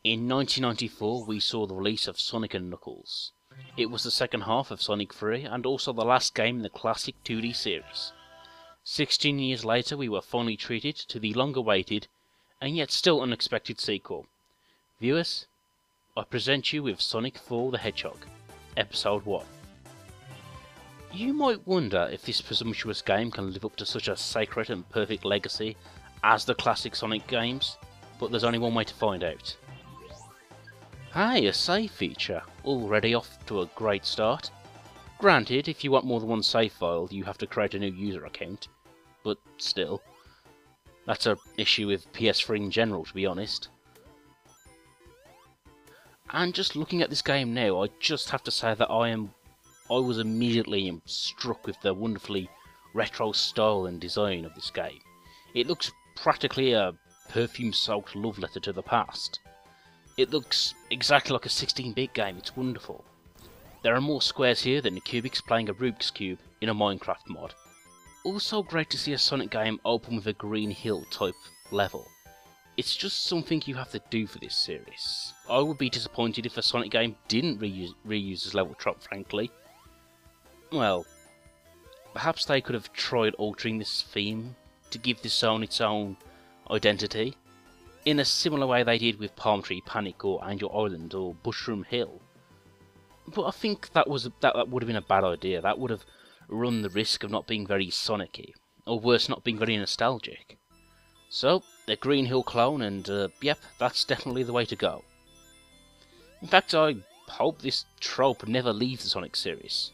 In 1994 we saw the release of Sonic & Knuckles. It was the second half of Sonic 3 and also the last game in the classic 2D series. 16 years later we were finally treated to the long-awaited and yet still unexpected sequel. Viewers, I present you with Sonic 4 the Hedgehog, Episode 1. You might wonder if this presumptuous game can live up to such a sacred and perfect legacy as the classic Sonic games, but there's only one way to find out. Hey, a save feature, already off to a great start. Granted, if you want more than one save file, you have to create a new user account, but still. That's an issue with PS3 in general, to be honest. And just looking at this game now, I just have to say that I was immediately struck with the wonderfully retro style and design of this game. It looks practically a perfume-soaked love letter to the past. It looks exactly like a 16-bit game, it's wonderful. There are more squares here than the cubics playing a Rubik's Cube in a Minecraft mod. Also great to see a Sonic game open with a Green Hill type level. It's just something you have to do for this series. I would be disappointed if a Sonic game didn't reuse this level trop, frankly. Well, perhaps they could have tried altering this theme to give this zone its own identity, in a similar way they did with Palm Tree Panic or Angel Island or Bushroom Hill. But I think that would have been a bad idea. That would have run the risk of not being very Sonic-y, or worse, not being very nostalgic. So, a Green Hill clone, and yep, that's definitely the way to go. In fact, I hope this trope never leaves the Sonic series.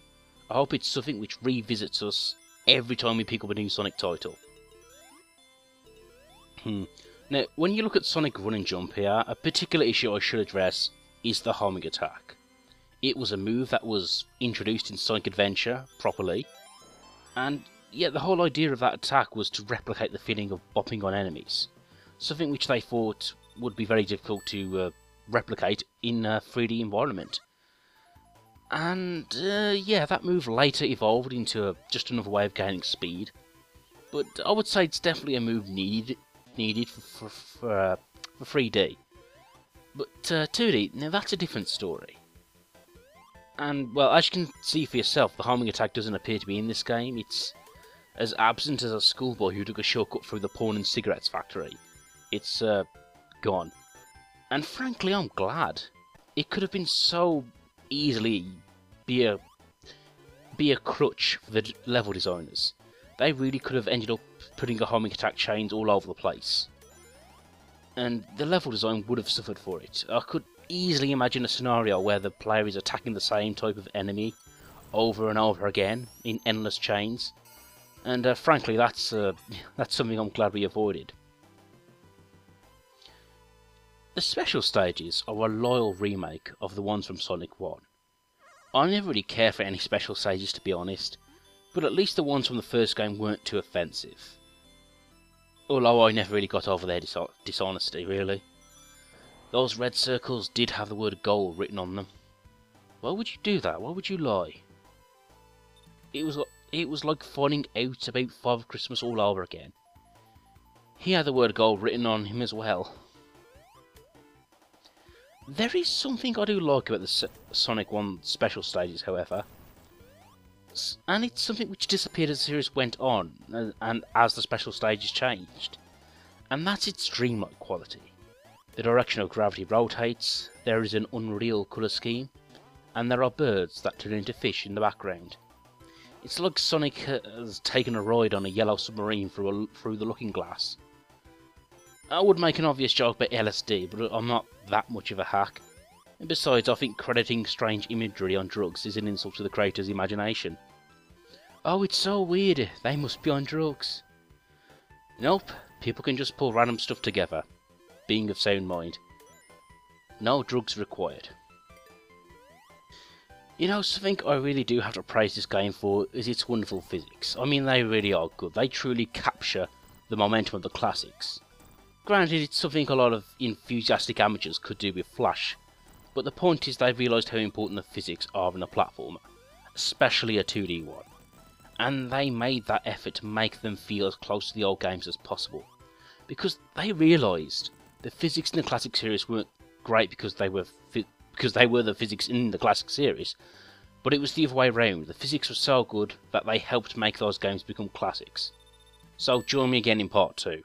I hope it's something which revisits us every time we pick up a new Sonic title. Now, when you look at Sonic Run and Jump here, a particular issue I should address is the homing attack. It was a move that was introduced in Sonic Adventure properly, and yet the whole idea of that attack was to replicate the feeling of bopping on enemies, something which they thought would be very difficult to replicate in a 3D environment. And yeah, that move later evolved into just another way of gaining speed, but I would say it's definitely a move needed for 3D. But 2D, now that's a different story. And, well, as you can see for yourself, the homing attack doesn't appear to be in this game. It's as absent as a schoolboy who took a shortcut through the porn and cigarettes factory. It's gone. And frankly, I'm glad. It could have been so easily be a crutch for the level designers. They really could have ended up putting a homing attack chains all over the place. And the level design would have suffered for it. I could easily imagine a scenario where the player is attacking the same type of enemy over and over again in endless chains. And frankly, that's something I'm glad we avoided. The special stages are a loyal remake of the ones from Sonic 1. I never really care for any special stages, to be honest, but at least the ones from the first game weren't too offensive. Although I never really got over their dishonesty, really. Those red circles did have the word goal written on them. Why would you do that? Why would you lie? It was like finding out about Father Christmas all over again. He had the word goal written on him as well. There is something I do like about the Sonic 1 special stages, however. And it's something which disappeared as the series went on, and as the special stages changed. And that's its dreamlike quality. The direction of gravity rotates, there is an unreal colour scheme, and there are birds that turn into fish in the background. It's like Sonic has taken a ride on a yellow submarine through the looking glass. I would make an obvious joke about LSD, but I'm not that much of a hack. And besides, I think crediting strange imagery on drugs is an insult to the creator's imagination. Oh, it's so weird, they must be on drugs. Nope, people can just pull random stuff together, being of sound mind. No drugs required. You know, something I really do have to praise this game for is its wonderful physics. I mean, they really are good. They truly capture the momentum of the classics. Granted, it's something a lot of enthusiastic amateurs could do with Flash, but the point is they've realised how important the physics are in a platformer, especially a 2D one. And they made that effort to make them feel as close to the old games as possible, because they realised the physics in the classic series weren't great because they were the physics in the classic series, but it was the other way around. The physics were so good that they helped make those games become classics. So join me again in part 2.